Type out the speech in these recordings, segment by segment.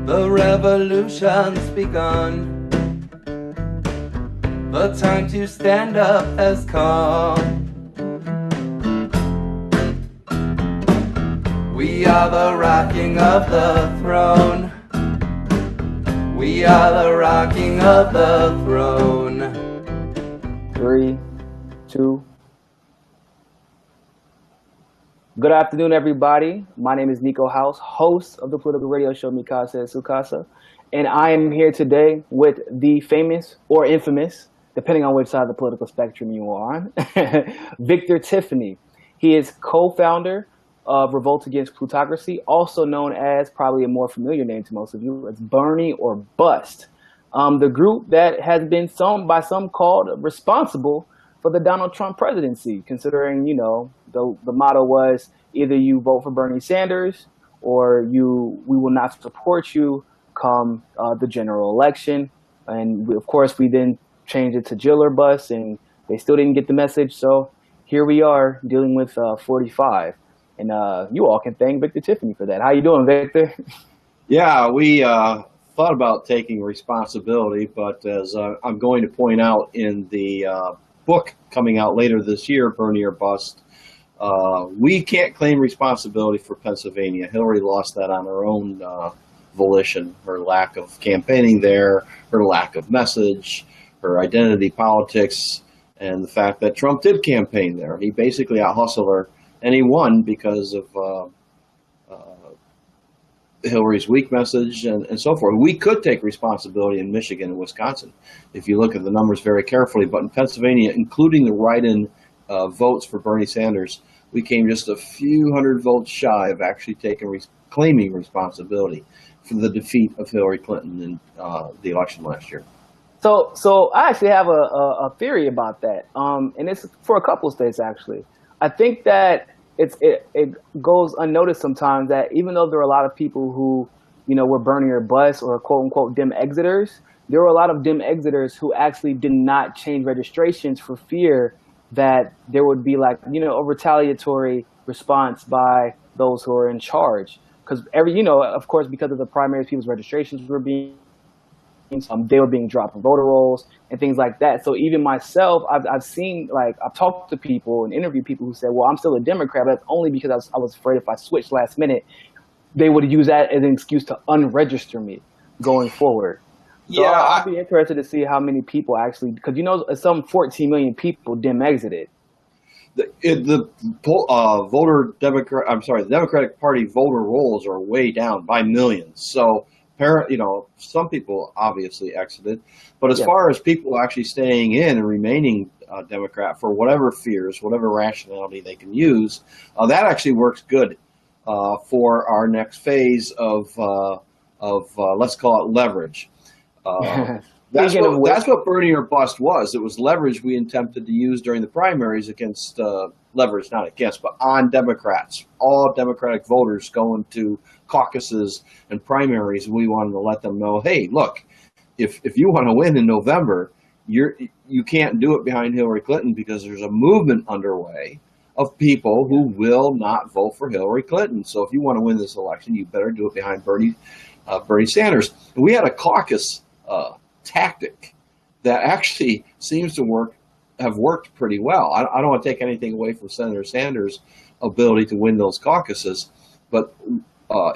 The revolution's begun. The time to stand up has come. We are the rocking of the throne. We are the rocking of the throne. 3, 2. Good afternoon, everybody. My name is Niko House, host of the political radio show Mikasa Sukasa, and I am here today with the famous or infamous, depending on which side of the political spectrum you are on, Victor Tiffany. He is co-founder of Revolt Against Plutocracy, also known as, probably a more familiar name to most of you, it's Bernie or Bust. The group that has been by some called responsible for the Donald Trump presidency, considering, the motto was either you vote for Bernie Sanders or we will not support you come the general election. And of course, we then changed it to Jill or Bust, and they still didn't get the message. So here we are dealing with 45. And you all can thank Victor Tiffany for that. How you doing, Victor? Yeah, we thought about taking responsibility, but as I'm going to point out in the book coming out later this year, Bernie or Bust, we can't claim responsibility for Pennsylvania. Hillary lost that on her own volition, her lack of campaigning there, her lack of message, her identity politics, and the fact that Trump did campaign there. He basically out-hustled her, and he won because of Hillary's weak message and so forth. We could take responsibility in Michigan and Wisconsin if you look at the numbers very carefully, but in Pennsylvania, including the write-in votes for Bernie Sanders, we came just a few hundred votes shy of actually claiming responsibility for the defeat of Hillary Clinton in the election last year. So I actually have a theory about that, and it's for a couple of states actually. I think that it goes unnoticed sometimes that even though there are a lot of people who, were Bernie or Bust or quote unquote dim exiters, there were a lot of dim exiters who actually did not change registrations for fear that there would be a retaliatory response by those who are in charge. Because of course, because of the primaries, people's registrations were being they were being dropped from voter rolls and things like that. So even myself, I've seen, I've talked to people and interviewed people who said, well, I'm still a Democrat, but that's only because I was afraid if I switched last minute, they would use that as an excuse to unregister me going forward. So yeah, I'd be interested to see how many people actually, because some 14 million people Dem exited. The Democratic Party voter rolls are way down by millions. So some people obviously exited, but as far as people actually staying in and remaining Democrat for whatever fears, whatever rationality they can use, that actually works good for our next phase of let's call it leverage. That's what Bernie or Bust was. It was leverage we attempted to use during the primaries against leverage, not against, but on Democrats. All Democratic voters going to caucuses and primaries. We wanted to let them know, hey, look, if you want to win in November, you can't do it behind Hillary Clinton because there's a movement underway of people who will not vote for Hillary Clinton. So if you want to win this election, you better do it behind Bernie Sanders. And we had a caucus tactic that actually seems to have worked pretty well. I don't want to take anything away from Senator Sanders' ability to win those caucuses, but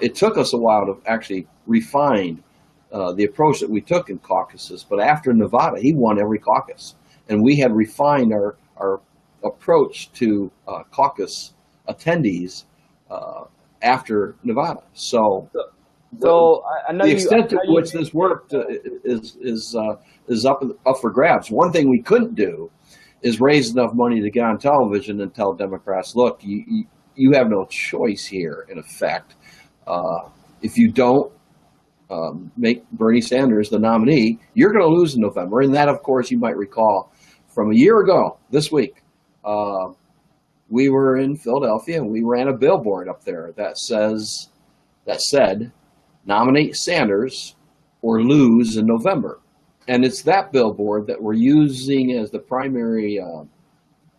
it took us a while to actually refine the approach that we took in caucuses. But after Nevada, he won every caucus, and we had refined our approach to caucus attendees after Nevada. So I know the extent to which this worked is up for grabs. One thing we couldn't do is raise enough money to get on television and tell Democrats, look, you have no choice here, in effect. If you don't make Bernie Sanders the nominee, you're going to lose in November. And that, of course, you might recall from a year ago this week, we were in Philadelphia and we ran a billboard up there that said, nominate Sanders or lose in November. And it's that billboard that we're using as the primary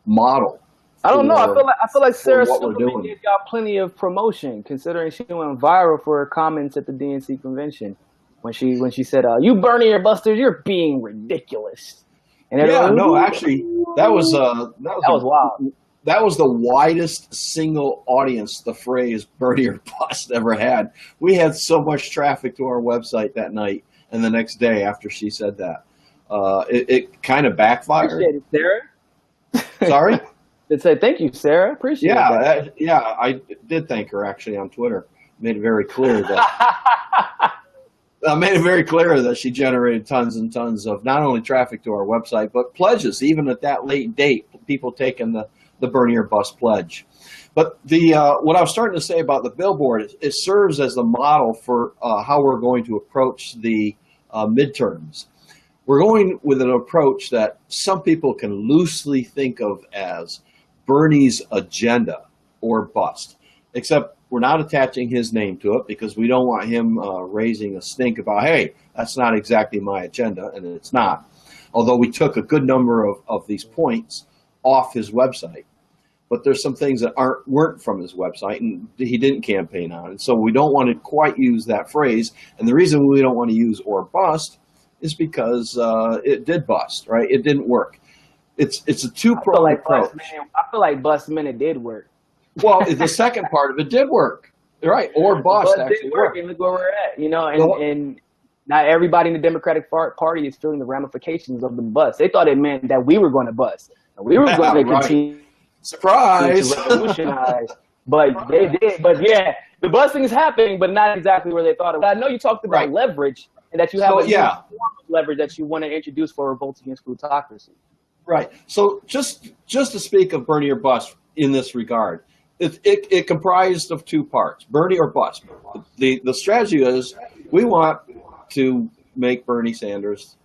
model I don't know. I feel like for Sarah what we're Silverman doing. gave y'all plenty of promotion, considering she went viral for her comments at the DNC convention when she said, "You Bernie or Busters, you're being ridiculous." And Yeah, everyone, no, actually, that was that was wild. that was the widest single audience the phrase "Bernie or Bust" ever had. We had so much traffic to our website that night and the next day after she said that. It kind of backfired. Appreciate it, Sarah. Sorry? It said, "Thank you, Sarah. Appreciate that." Yeah, I did thank her actually on Twitter. Made it very clear that I made it very clear that she generated tons and tons of not only traffic to our website, but pledges, even at that late date, people taking the Bernie or Bust pledge. But what I was starting to say about the billboard, it serves as the model for how we're going to approach the midterms. We're going with an approach that some people can loosely think of as Bernie's agenda or bust, except we're not attaching his name to it because we don't want him raising a stink about, hey, that's not exactly my agenda, and it's not. Although we took a good number of these points off his website. But there's some things that weren't from his website and he didn't campaign on. And so we don't want to quite use that phrase. And the reason we don't want to use or bust is because it did bust, right? It didn't work. It's a two-pronged approach. I feel like Bust Minute did work. Well, the second part of it did work, right? Or bust actually worked. And look where we're at, and not everybody in the Democratic Party is feeling the ramifications of the bust. They thought it meant that we were going to bust. We were going to continue. Surprise! To revolutionize, but they did. But yeah, the busting is happening, but not exactly where they thought it was. I know you talked about leverage and that you have a form of leverage that you want to introduce for revolt against plutocracy. Right. So just to speak of Bernie or Bust in this regard, it comprised of two parts: Bernie or Bust. The strategy is we want to make Bernie Sanders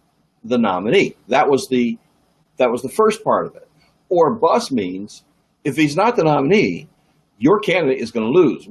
the nominee. That was the first part of it. Or bust means if he's not the nominee, your candidate is going to lose.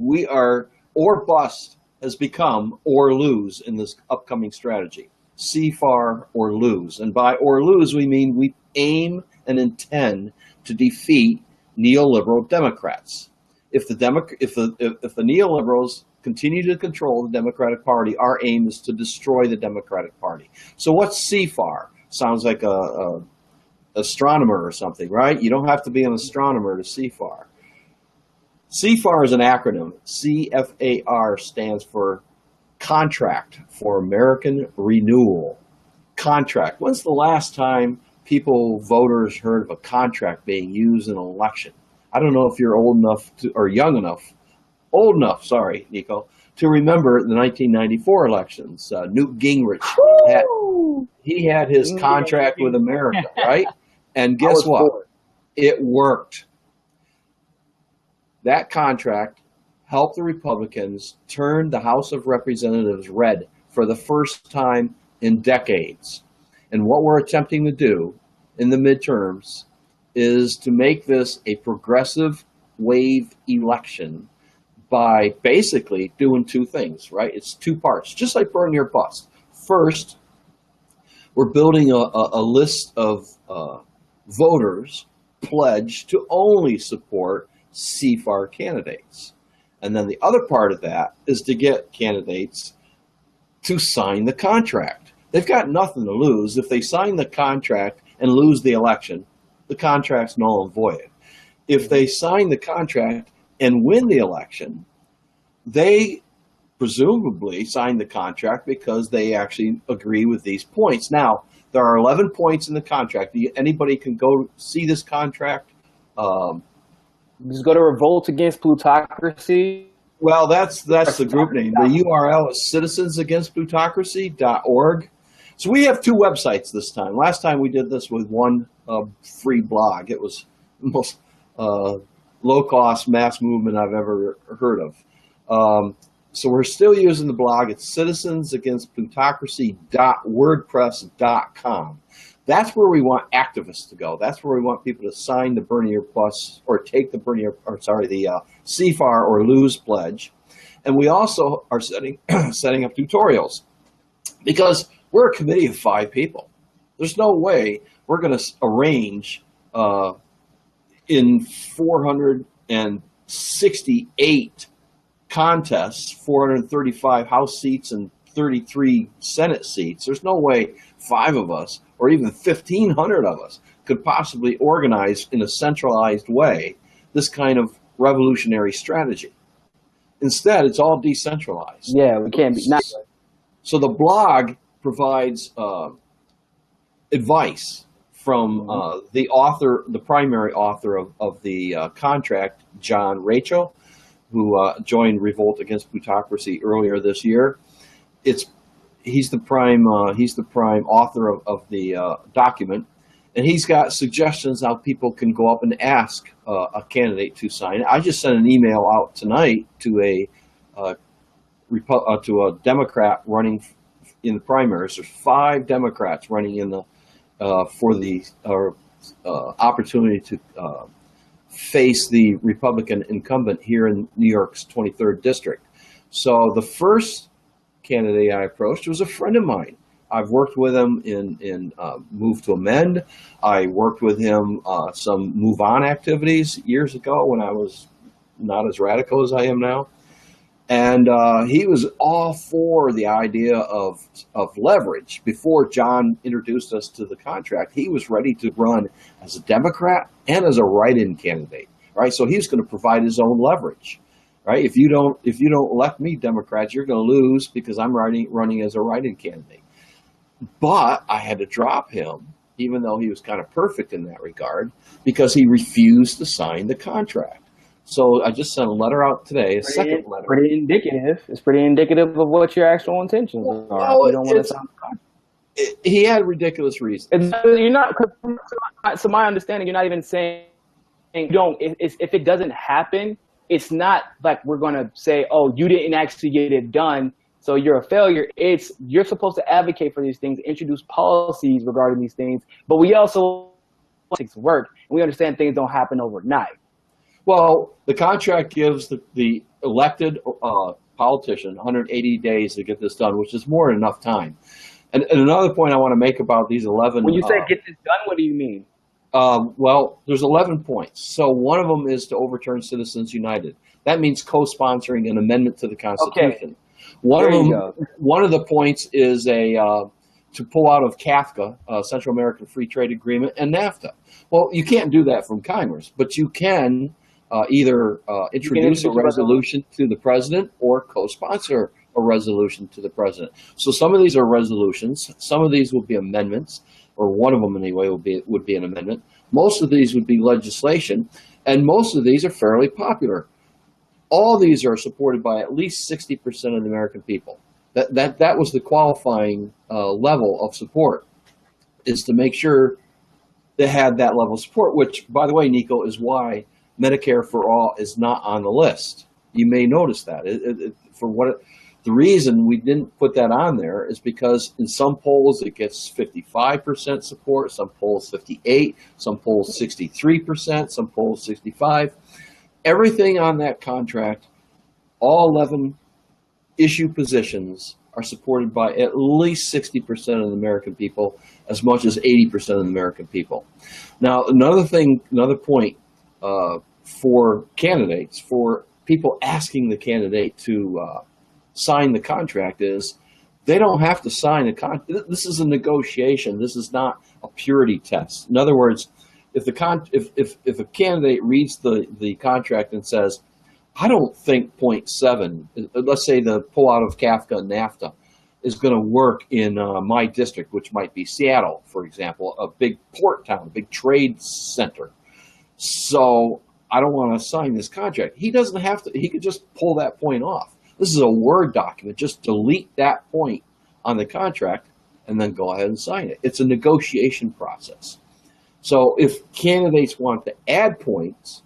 Or bust has become or lose in this upcoming strategy. CFAR or lose. And by or lose, we mean we aim and intend to defeat neoliberal Democrats. If the neoliberals continue to control the Democratic Party, our aim is to destroy the Democratic Party. So what's CFAR? Sounds like a astronomer or something, right? You don't have to be an astronomer to CFAR. CFAR is an acronym. CFAR stands for Contract for American Renewal. Contract. When's the last time voters heard of a contract being used in an election? I don't know if you're old enough Niko, to remember the 1994 elections. Newt Gingrich had his contract with America, right? And guess what? It worked. That contract helped the Republicans turn the House of Representatives red for the first time in decades. And what we're attempting to do in the midterms is to make this a progressive wave election by basically doing two things, right? It's two parts, just like Bernie or Bust. First, we're building a list of voters pledged to only support CFAR candidates. And then the other part of that is to get candidates to sign the contract. They've got nothing to lose. If they sign the contract and lose the election, the contract's null and void. If they sign the contract and win the election, they presumably signed the contract because they actually agree with these points. Now, there are 11 points in the contract. Anybody can go see this contract. Just go to Revolt Against Plutocracy. Well, that's the group name. The URL is citizensagainstplutocracy.org. So we have two websites this time. Last time we did this with one free blog. It was the most low-cost mass movement I've ever heard of. So we're still using the blog. It's citizensagainstplutocracy.wordpress.com. That's where we want activists to go. That's where we want people to sign the Bernie or Bust or take the the CFAR or lose pledge. And we also are setting up tutorials because we're a committee of 5 people. There's no way we're going to arrange in 468 contests, 435 House seats and 33 Senate seats. There's no way 5 of us, or even 1,500 of us, could possibly organize in a centralized way this kind of revolutionary strategy. Instead, it's all decentralized. Yeah, we can't be. So the blog provides advice from the author, the primary author of the contract, John Rachel, who joined Revolt Against Plutocracy earlier this year. He's the prime author of the document, and he's got suggestions how people can go up and ask a candidate to sign. I just sent an email out tonight to a Democrat running in the primaries. There's 5 Democrats running in the for the opportunity to face the Republican incumbent here in New York's 23rd district. So the first candidate I approached was a friend of mine. I've worked with him in Move to Amend. I worked with him some Move On activities years ago when I was not as radical as I am now. And he was all for the idea of leverage. Before John introduced us to the contract, he was ready to run as a Democrat and as a write-in candidate, right? So he was going to provide his own leverage, right? If you don't elect me, Democrats, you're going to lose because I'm running as a write-in candidate. But I had to drop him, even though he was kind of perfect in that regard, because he refused to sign the contract. So I just sent a letter out today, second letter. Pretty indicative. It's pretty indicative of what your actual intentions are. Well, you don't want to sign the contract. He had ridiculous reasons. You're not, so my understanding, you're not even saying you don't. If it doesn't happen, it's not like we're going to say, oh, you didn't actually get it done, so you're a failure. You're supposed to advocate for these things, introduce policies regarding these things, but we also work, and we understand things don't happen overnight. Well, the contract gives the elected politician 180 days to get this done, which is more than enough time. And another point I want to make about these 11... When you say get this done, what do you mean? Well, there's 11 points. So one of them is to overturn Citizens United. That means co-sponsoring an amendment to the Constitution. Okay. One of the points is to pull out of CAFCA, Central American Free Trade Agreement, and NAFTA. Well, you can't do that from Congress, but you can either introduce a resolution to the president or co-sponsor a resolution to the president. So some of these are resolutions, some of these will be amendments, or one of them anyway would be an amendment. Most of these would be legislation, and most of these are fairly popular. All these are supported by at least 60% of the American people. That was the qualifying level of support, is to make sure they had that level of support, which, by the way, Niko, is why Medicare for All is not on the list. You may notice that. The reason we didn't put that on there is because in some polls it gets 55% support, some polls 58%, some polls 63%, some polls 65%. Everything on that contract, all 11 issue positions are supported by at least 60% of the American people, as much as 80% of the American people. Now, another point for candidates, for people asking the candidate to sign the contract, is they don't have to sign a contract. This is a negotiation. This is not a purity test. In other words, if a candidate reads the contract and says, I don't think point 7, let's say the pull out of CAFCA and NAFTA, is going to work in my district, which might be Seattle, for example, a big port town, a big trade center. So I don't want to sign this contract. He doesn't have to. He could just pull that point off. This is a Word document. Just delete that point on the contract and then go ahead and sign it. It's a negotiation process. So if candidates want to add points,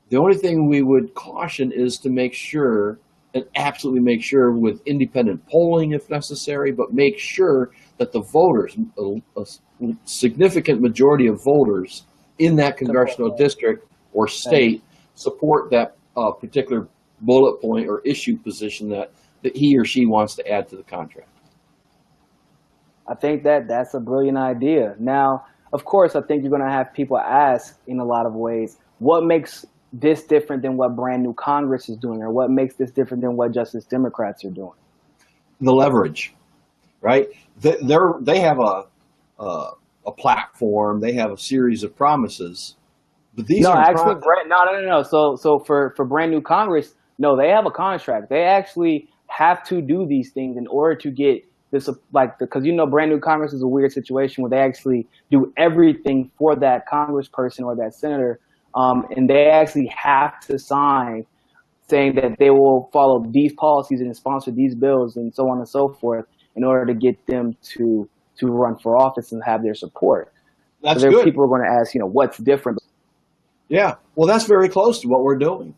the only thing we would caution is to make sure, and absolutely make sure with independent polling if necessary, but make sure that the voters, a significant majority of voters in that congressional district or state, support that particular bullet point or issue position that he or she wants to add to the contract. I think that's a brilliant idea. Now, of course, I think you're going to have people ask in a lot of ways, what makes this different than what brand new Congress is doing, or what makes this different than what Justice Democrats are doing? The leverage, right? They have a platform. They have a series of promises, but these No, are actually, no. So for brand new Congress, no, they have a contract. They actually have to do these things in order to get this, like, because brand new Congress is a weird situation where they actually do everything for that congressperson or that senator, and they actually have to sign saying that they will follow these policies and sponsor these bills and so on and so forth in order to get them to run for office and have their support. That's so good. People are going to ask, what's different? Yeah, well, that's very close to what we're doing.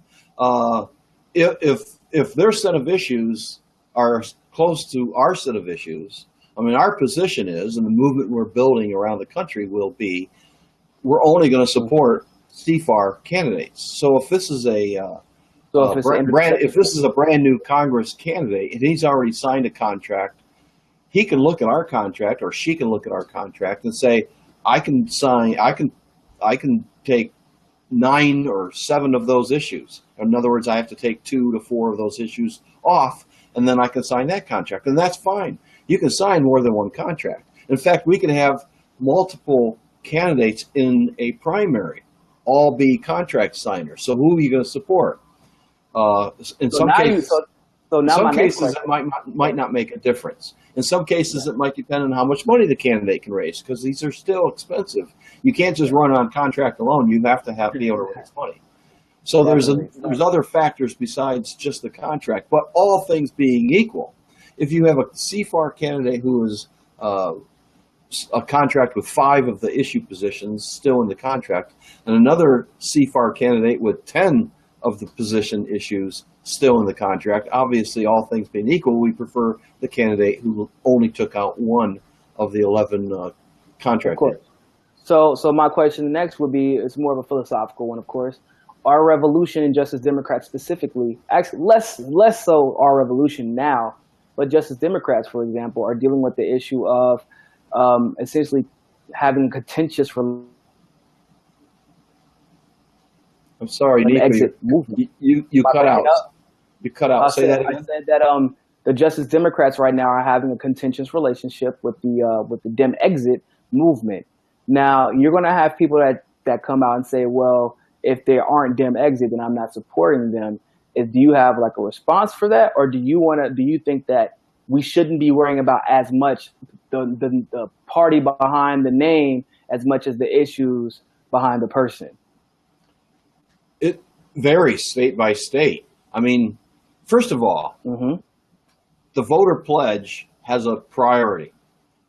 If their set of issues are close to our set of issues, I mean, our position is, and the movement we're building around the country will be, we're only going to support CFAR candidates. So if this is if this is a brand new Congress candidate and he's already signed a contract, he can look at our contract, or she can look at our contract and say, I can take 9 or 7 of those issues. In other words, I have to take 2 to 4 of those issues off, and then I can sign that contract. And that's fine. You can sign more than one contract. In fact, we can have multiple candidates in a primary, all be contract signers. So who are you going to support? In some cases, it might not make a difference. In some cases, it might depend on how much money the candidate can raise, because these are still expensive. You can't just run on contract alone. You have to be able to raise money. So there's other factors besides just the contract. But all things being equal, if you have a CFAR candidate who is a contract with 5 of the issue positions still in the contract, and another CFAR candidate with 10 of the position issues still in the contract, obviously, all things being equal, we prefer the candidate who only took out 1 of the 11 contract. So my question next would be, it's more of a philosophical one, of course. Our revolution, and Justice Democrats specifically, actually less so our revolution now, but Justice Democrats, for example, are dealing with the issue of essentially having contentious. I'm sorry, Niko, you cut out. You cut out. Say that again. I said that the Justice Democrats right now are having a contentious relationship with the Dem exit movement. Now, you're going to have people that come out and say, well, if they aren't Dem exit, then I'm not supporting them. Do you have like a response for that, or do you think that we shouldn't be worrying about as much the party behind the name as much as the issues behind the person? It varies state by state. I mean, first of all, the voter pledge has a priority.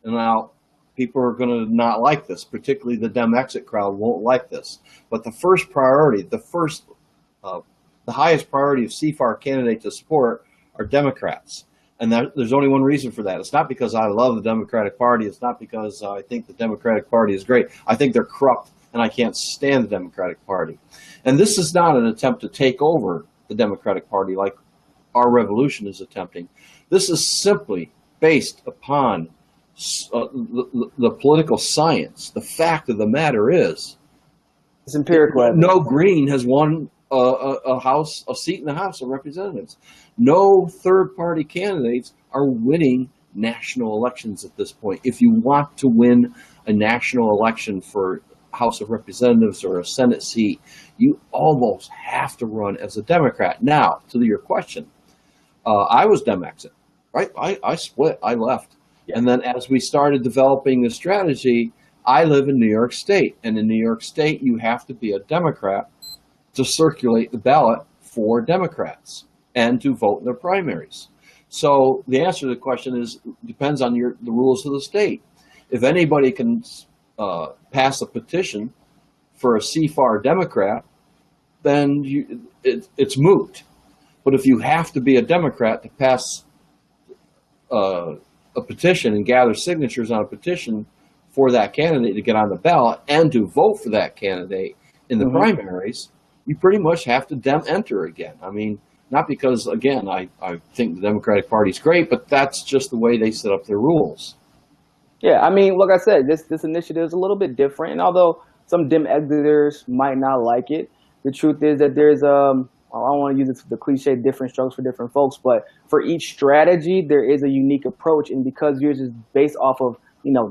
And now people are going to not like this, particularly the Dem exit crowd won't like this. But the first priority, the highest priority of CFAR candidate to support are Democrats. And there's only one reason for that. It's not because I love the Democratic Party. It's not because I think the Democratic Party is great. I think they're corrupt, and I can't stand the Democratic Party. And this is not an attempt to take over the Democratic Party like our revolution is attempting. This is simply based upon the political science. The fact of the matter is, it's empirical. No Green has won a seat in the House of Representatives. No third-party candidates are winning national elections at this point. If you want to win a national election for House of Representatives or a Senate seat, you almost have to run as a Democrat. Now, to your question, I was Dem exit, right? I split, I left. Yeah. And then as we started developing the strategy, I live in New York State. And in New York State, you have to be a Democrat to circulate the ballot for Democrats and to vote in their primaries. So the answer to the question is, depends on the rules of the state. If anybody can pass a petition for a CFAR Democrat, then it's moot. But if you have to be a Democrat to pass a petition and gather signatures on a petition for that candidate to get on the ballot and to vote for that candidate in the primaries, you pretty much have to enter again. I mean, not because, again, I think the Democratic Party is great, but that's just the way they set up their rules. Yeah, I mean, like I said, this initiative is a little bit different. And although some Dem exiters might not like it, the truth is that there's I don't want to use the cliche different strokes for different folks, but for each strategy there is a unique approach, and because yours is based off of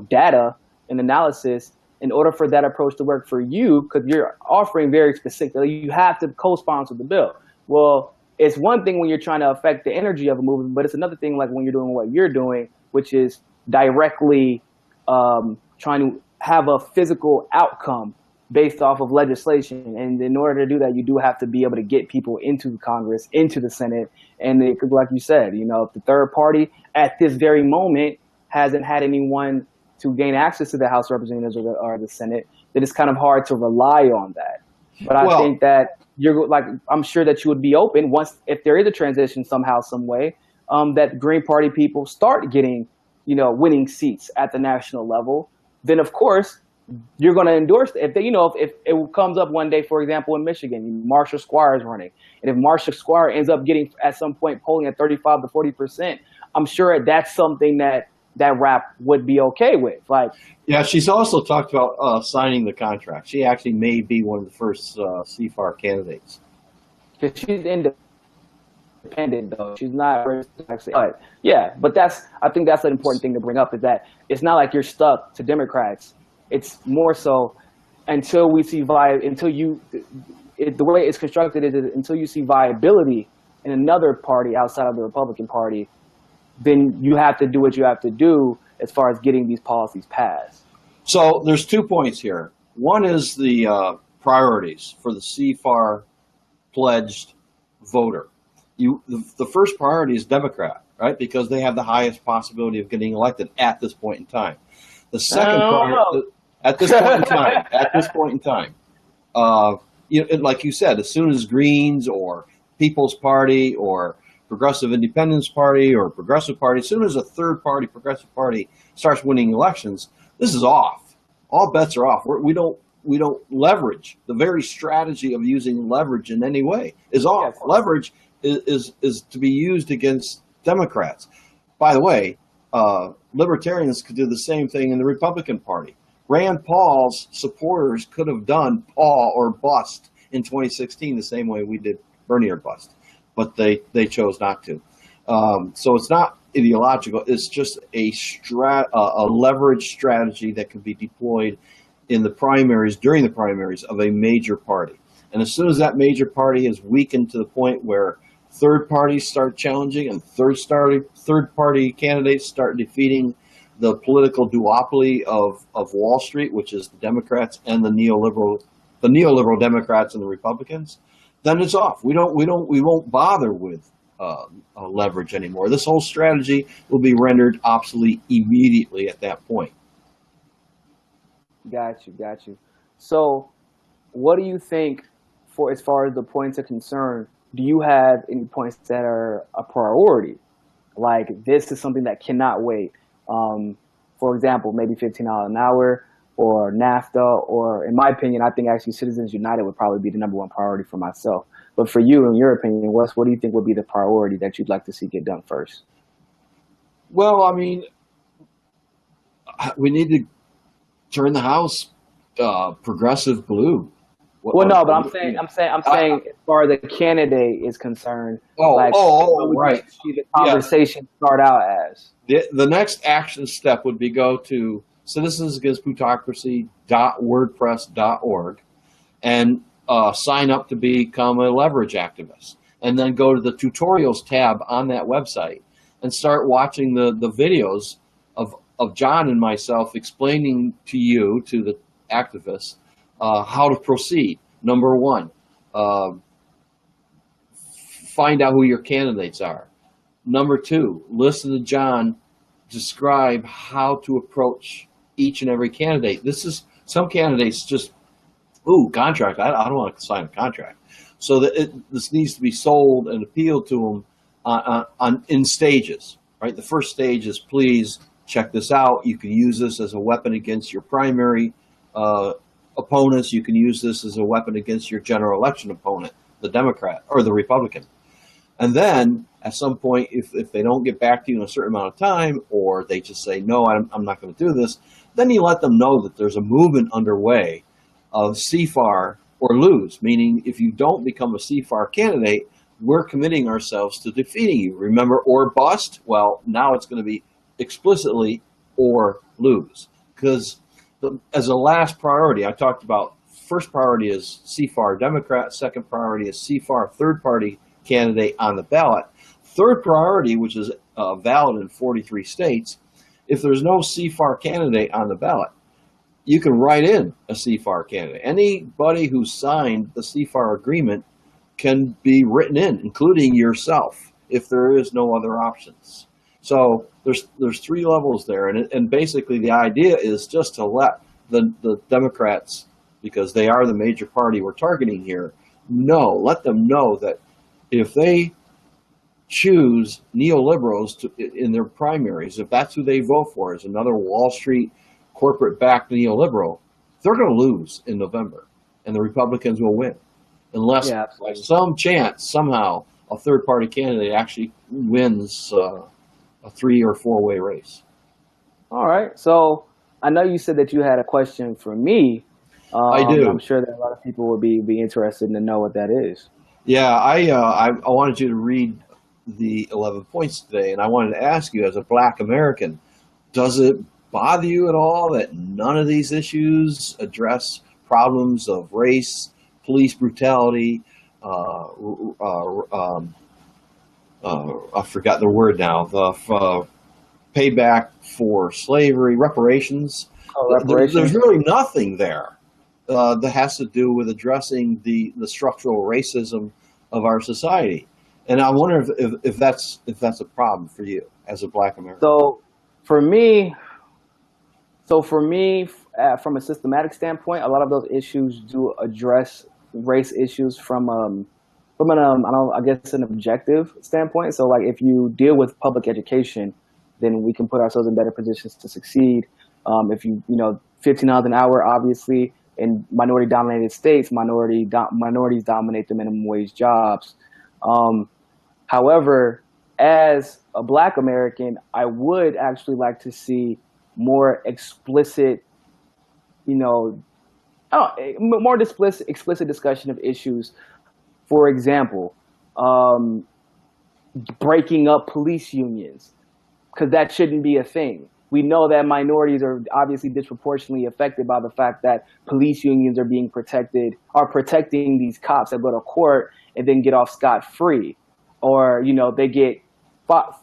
data and analysis, in order for that approach to work for you, because you're offering very specific, you have to co-sponsor the bill. Well, it's one thing when you're trying to affect the energy of a movement, but it's another thing like when you're doing what you're doing, which is directly trying to have a physical outcome based off of legislation. And in order to do that, you do have to be able to get people into the Congress, into the Senate. And it could, like you said, if the third party at this very moment hasn't had anyone to gain access to the House of Representatives or the Senate, then it's kind of hard to rely on that. But I think that I'm sure that you would be open once, if there is a transition somehow, some way, that Green Party people start getting, winning seats at the national level. Then of course you're going to endorse it. If it comes up one day, for example, in Michigan, Marcia Squire is running, and if Marcia Squire ends up getting at some point polling at 35 to 40%, I'm sure that's something that rap would be okay with. Yeah, she's also talked about signing the contract. She actually may be one of the first CFAR candidates. Because she's independent, though. She's not actually. But yeah, but I think that's an important thing to bring up, is that it's not like you're stuck to Democrats. It's more so until we see the way it's constructed is until you see viability in another party outside of the Republican Party, then you have to do what you have to do as far as getting these policies passed. So there's 2 points here. One is the priorities for the CFAR pledged voter. The first priority is Democrat, right? Because they have the highest possibility of getting elected at this point in time. The second priority, at this point in time, like you said, as soon as Greens or People's Party or Progressive Independence Party or Progressive Party, as soon as a third party, Progressive Party, starts winning elections, this is off. All bets are off. We don't leverage. The very strategy of using leverage in any way is off. Yes. Leverage is to be used against Democrats. By the way, libertarians could do the same thing in the Republican Party. Rand Paul's supporters could have done Paul or bust in 2016 the same way we did Bernie or bust, but they chose not to. So it's not ideological. It's just a leverage strategy that can be deployed in the primaries, during the primaries of a major party. And as soon as that major party is weakened to the point where third parties start challenging and third party candidates start defeating the political duopoly of Wall Street, which is the Democrats and the neoliberal Democrats and the Republicans, then it's off. We won't bother with leverage anymore. This whole strategy will be rendered obsolete immediately at that point. Got you. So what do you think, for as far as the points are concerned, do you have any points that are a priority? Like, this is something that cannot wait. For example, maybe $15 an hour or NAFTA, or in my opinion, I think actually Citizens United would probably be the #1 priority for myself. But for you, in your opinion, what do you think would be the priority that you'd like to see get done first? Well, I mean, we need to turn the House progressive blue. Well, no, but I'm saying, as far as the candidate is concerned, right. See the conversation start out as the next action step would be go to citizensagainstplutocracy.wordpress.org and sign up to become a leverage activist, and then go to the tutorials tab on that website and start watching the videos of John and myself explaining to you, to the activists, how to proceed. Number one, find out who your candidates are. Number two, listen to John describe how to approach each and every candidate. Some candidates just, contract. I don't want to sign a contract. So that this needs to be sold and appealed to them in stages, right? The first stage is, please check this out. You can use this as a weapon against your primary opponents. You can use this as a weapon against your general election opponent, the Democrat or the Republican. And then at some point, if they don't get back to you in a certain amount of time, or they just say, no, I'm not going to do this, then you let them know that there's a movement underway of CFAR or lose, meaning if you don't become a CFAR candidate, we're committing ourselves to defeating you. Remember, or bust? Well, now it's going to be explicitly or lose. Because as a last priority, I talked about first priority is CFAR Democrat, second priority is CFAR third party candidate on the ballot. Third priority, which is valid in 43 states, if there's no CFAR candidate on the ballot, you can write in a CFAR candidate. Anybody who signed the CFAR agreement can be written in, including yourself, if there is no other options. So there's three levels there, and basically the idea is just to let the Democrats, because they are the major party we're targeting here, let them know that if they choose neoliberals in their primaries, if that's who they vote for, is another Wall Street corporate-backed neoliberal, they're going to lose in November, and the Republicans will win, unless by some chance, somehow, a third-party candidate actually wins a 3 or 4 way race. All right. So I know you said that you had a question for me. I do. I'm sure that a lot of people would be interested to know what that is. Yeah, I wanted you to read the 11 points today, and I wanted to ask you, as a Black American, does it bother you at all that none of these issues address problems of race, police brutality, I forgot the word now, the payback for slavery, reparations? Reparations. There's really nothing there that has to do with addressing the structural racism of our society. And I wonder if that's a problem for you as a Black American. So for me, from a systematic standpoint, a lot of those issues do address race issues from an objective standpoint. So like if you deal with public education, then we can put ourselves in better positions to succeed. If $15 an hour, obviously, in minority-dominated states, minorities dominate the minimum wage jobs. However, as a Black American, I would actually like to see more explicit, explicit discussion of issues. For example, breaking up police unions, because that shouldn't be a thing. We know that minorities are obviously disproportionately affected by the fact that police unions are protecting these cops that go to court and then get off scot-free, or they get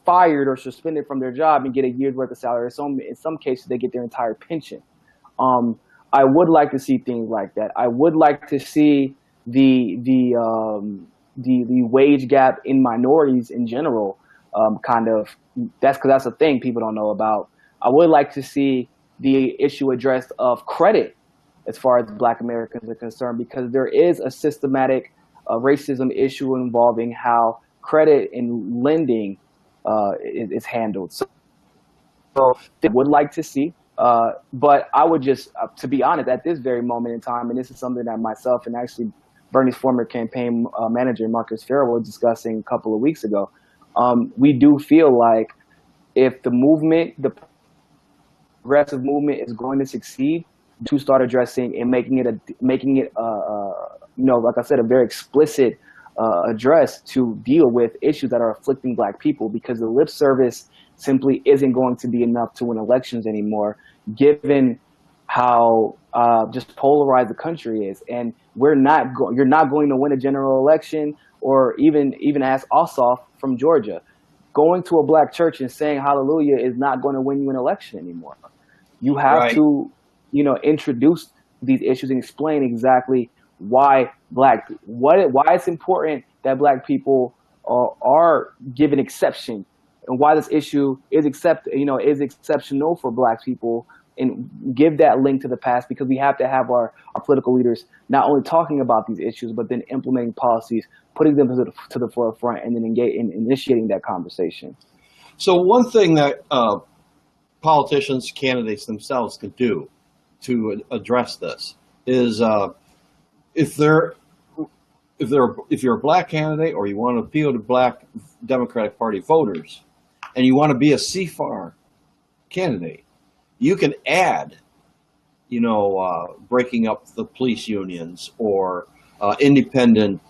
fired or suspended from their job and get a year's worth of salary. In some cases, they get their entire pension. I would like to see things like that. I would like to see the wage gap in minorities in general. That's a thing people don't know about. I would like to see the issue addressed of credit as far as Black Americans are concerned, because there is a systematic racism issue involving how credit and lending is handled. So I would like to see, but I would just, to be honest, at this very moment in time, and this is something that myself and actually Bernie's former campaign manager, Marcus Farrell, was discussing a couple of weeks ago. We do feel like if the progressive movement is going to succeed, to start addressing and making it like I said, a very explicit address to deal with issues that are afflicting Black people, because the lip service simply isn't going to be enough to win elections anymore, given how just polarized the country is. And you're not going to win a general election, or even ask Ossoff from Georgia. Going to a Black church and saying hallelujah is not going to win you an election anymore. You have to, introduce these issues and explain exactly why it's important that Black people are given exception, and why this issue is exceptional for Black people, and give that link to the past, because we have to have our political leaders not only talking about these issues, but then implementing policies, putting them to the forefront, and then initiating that conversation. So one thing that politicians, candidates themselves can do to address this is, if you're a Black candidate, or you want to appeal to Black Democratic Party voters, and you want to be a CFAR candidate, you can add breaking up the police unions, or independent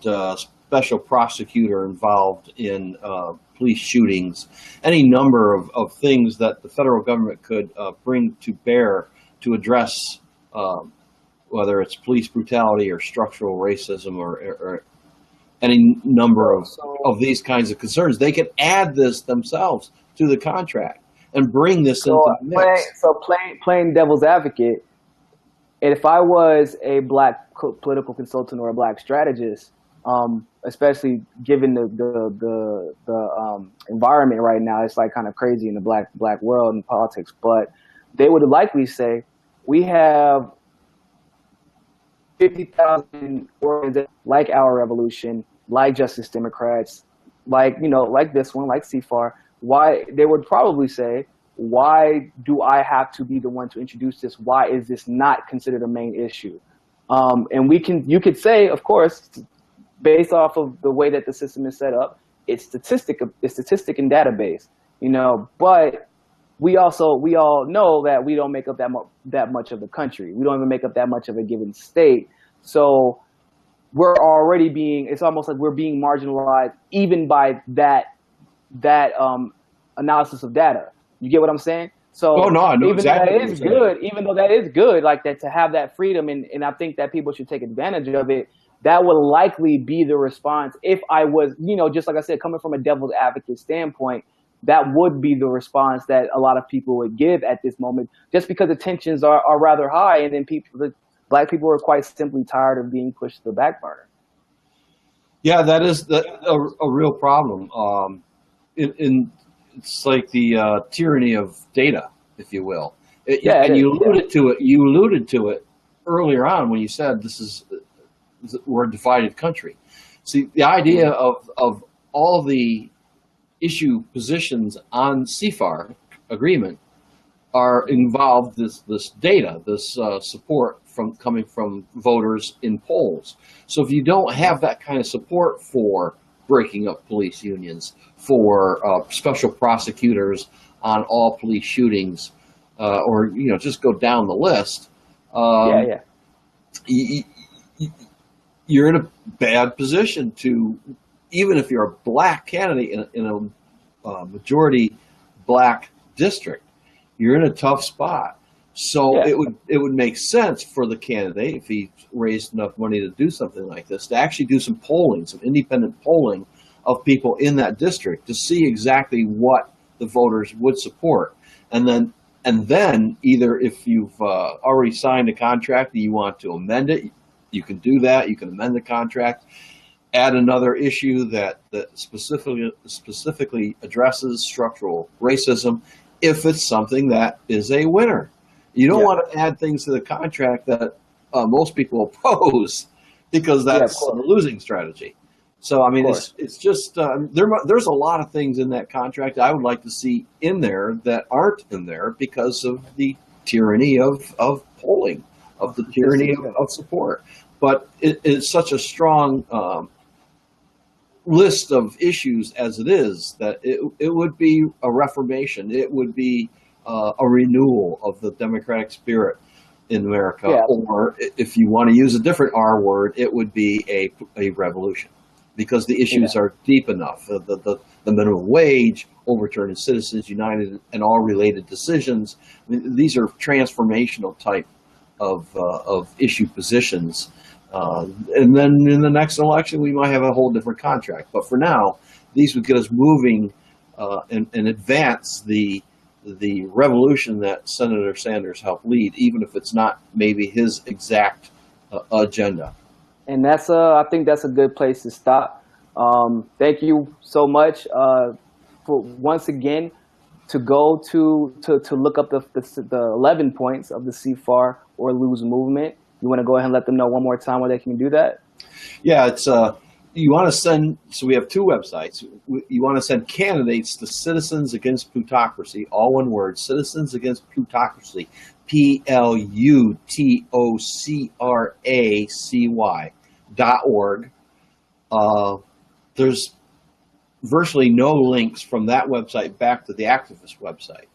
special prosecutor involved in police shootings, any number of things that the federal government could bring to bear to address whether it's police brutality or structural racism, or any number of these kinds of concerns. They can add this themselves to the contract and bring this into the mix. Playing devil's advocate, if I was a black political consultant or a black strategist, especially given the environment right now, it's like kind of crazy in the black world and politics. But they would likely say, we have 50,000 organizations like Our Revolution, like Justice Democrats, like this one, like CFAR. Why they would probably say, why do I have to be the one to introduce this? Why is this not considered a main issue? And you could say, of course, based off of the way that the system is set up, it's statistic and database, but we all know that we don't make up that much of the country. We don't even make up that much of a given state. So we're already it's almost like we're being marginalized even by that analysis of data. You get what I'm saying? So no, I know exactly. Even though that is good, like that, to have that freedom, and I think that people should take advantage of it, that would likely be the response. If I was, just like I said, coming from a devil's advocate standpoint, that would be the response that a lot of people would give at this moment, just because the tensions are rather high, and then black people are quite simply tired of being pushed to the back burner. Yeah, that is a real problem. It's like the tyranny of data, if you will. And you alluded to it. You alluded to it earlier on when you said we're a divided country. See, the idea of all the issue positions on CFAR agreement are involved this data, this support coming from voters in polls. So if you don't have that kind of support for breaking up police unions, for special prosecutors on all police shootings, or just go down the list, you're in a bad position to, even if you're a black candidate in a majority black district, you're in a tough spot. So it would make sense for the candidate, if he raised enough money to do something like this, to actually do some polling, some independent polling of people in that district to see exactly what the voters would support. And then either if you've already signed a contract and you want to amend it, you can do that. You can amend the contract, add another issue that specifically addresses structural racism if it's something that is a winner. You don't want to add things to the contract that most people oppose, because that's a losing strategy. So, I mean, it's just, there's a lot of things in that contract I would like to see in there that aren't in there because of the tyranny of polling, of the tyranny of support. But it's such a strong list of issues as it is that it would be a reformation. It would be a renewal of the democratic spirit in America. Or if you want to use a different R word, it would be a revolution, because the issues are deep enough. The minimum wage, overturning Citizens United, and all related decisions. I mean, these are transformational type of issue positions. And then in the next election, we might have a whole different contract. But for now, these would get us moving and advance the revolution that Senator Sanders helped lead, even if it's not maybe his exact agenda. And that's I think that's a good place to stop. Thank you so much for once again to go to look up the 11 points of the CFAR or Lose movement. You want to go ahead and let them know one more time where they can do that? Yeah, it's you want to send. So we have two websites. You want to send candidates to Citizens Against Plutocracy, all one word, Citizens Against Plutocracy, plutocracy.org. There's virtually no links from that website back to the activist website.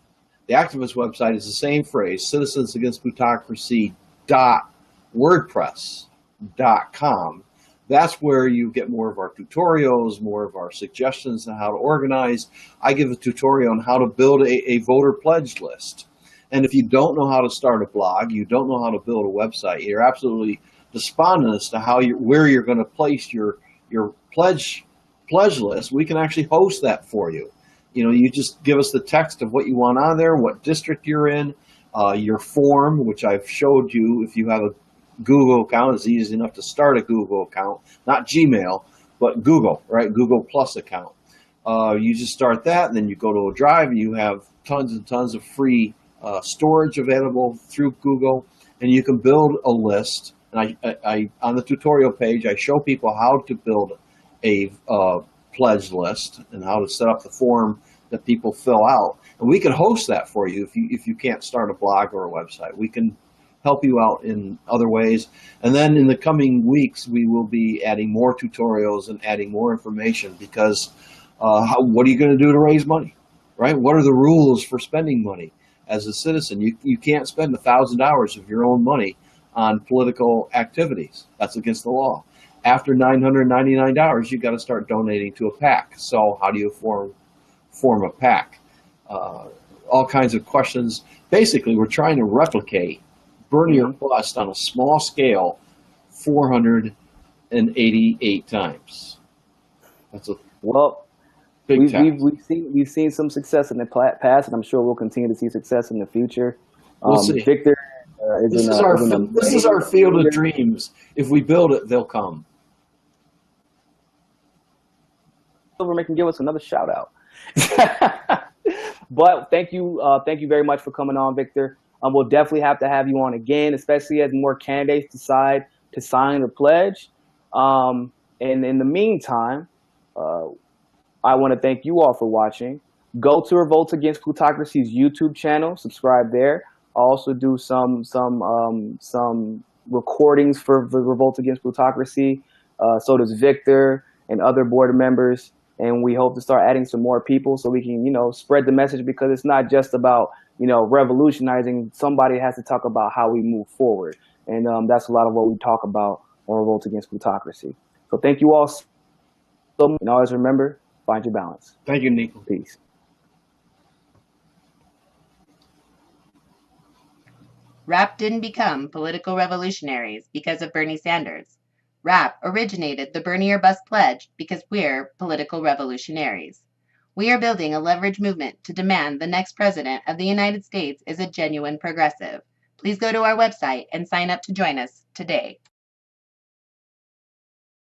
The activist website is the same phrase, citizensagainstplutocracy.wordpress.com. That's where you get more of our tutorials, more of our suggestions on how to organize. I give a tutorial on how to build a voter pledge list. And if you don't know how to start a blog, you don't know how to build a website, you're absolutely despondent as to where you're going to place your pledge list, we can actually host that for you. You just give us the text of what you want on there, what district you're in, your form, which I've showed you. If you have a Google account, it's easy enough to start a Google account, not Gmail, but Google, right? Google Plus account. You just start that, and then you go to a drive, and you have tons and tons of free storage available through Google, and you can build a list. And I on the tutorial page, I show people how to build a pledge list and how to set up the form that people fill out. And we can host that for you if you can't start a blog or a website. We can help you out in other ways. And then in the coming weeks, we will be adding more tutorials and adding more information because what are you going to do to raise money, right? What are the rules for spending money as a citizen? You can't spend 1,000 hours of your own money on political activities. That's against the law. After $999, you've got to start donating to a PAC. So how do you form a PAC? All kinds of questions. Basically, we're trying to replicate Bernie or bust on a small scale 488 times. That's a big task. We've seen some success in the past, and I'm sure we'll continue to see success in the future. We'll see. Victor this is our field of dreams. If we build it, they'll come. Silverman can give us another shout out. But thank you very much for coming on, Victor. We'll definitely have to have you on again, especially as more candidates decide to sign the pledge. And in the meantime, I want to thank you all for watching. Go to Revolt Against Plutocracy's YouTube channel, subscribe there. I also do some recordings for Revolt Against Plutocracy. So does Victor and other board members. And we hope to start adding some more people so we can, spread the message, because it's not just about, revolutionizing. Somebody has to talk about how we move forward. And that's a lot of what we talk about on Revolt Against Plutocracy. So thank you all so much. And always remember, find your balance. Thank you, Niko. Peace. Rap didn't become political revolutionaries because of Bernie Sanders. Rap originated the Bernie or Bust pledge because we're political revolutionaries. We are building a leverage movement to demand the next president of the United States is a genuine progressive. Please go to our website and sign up to join us today.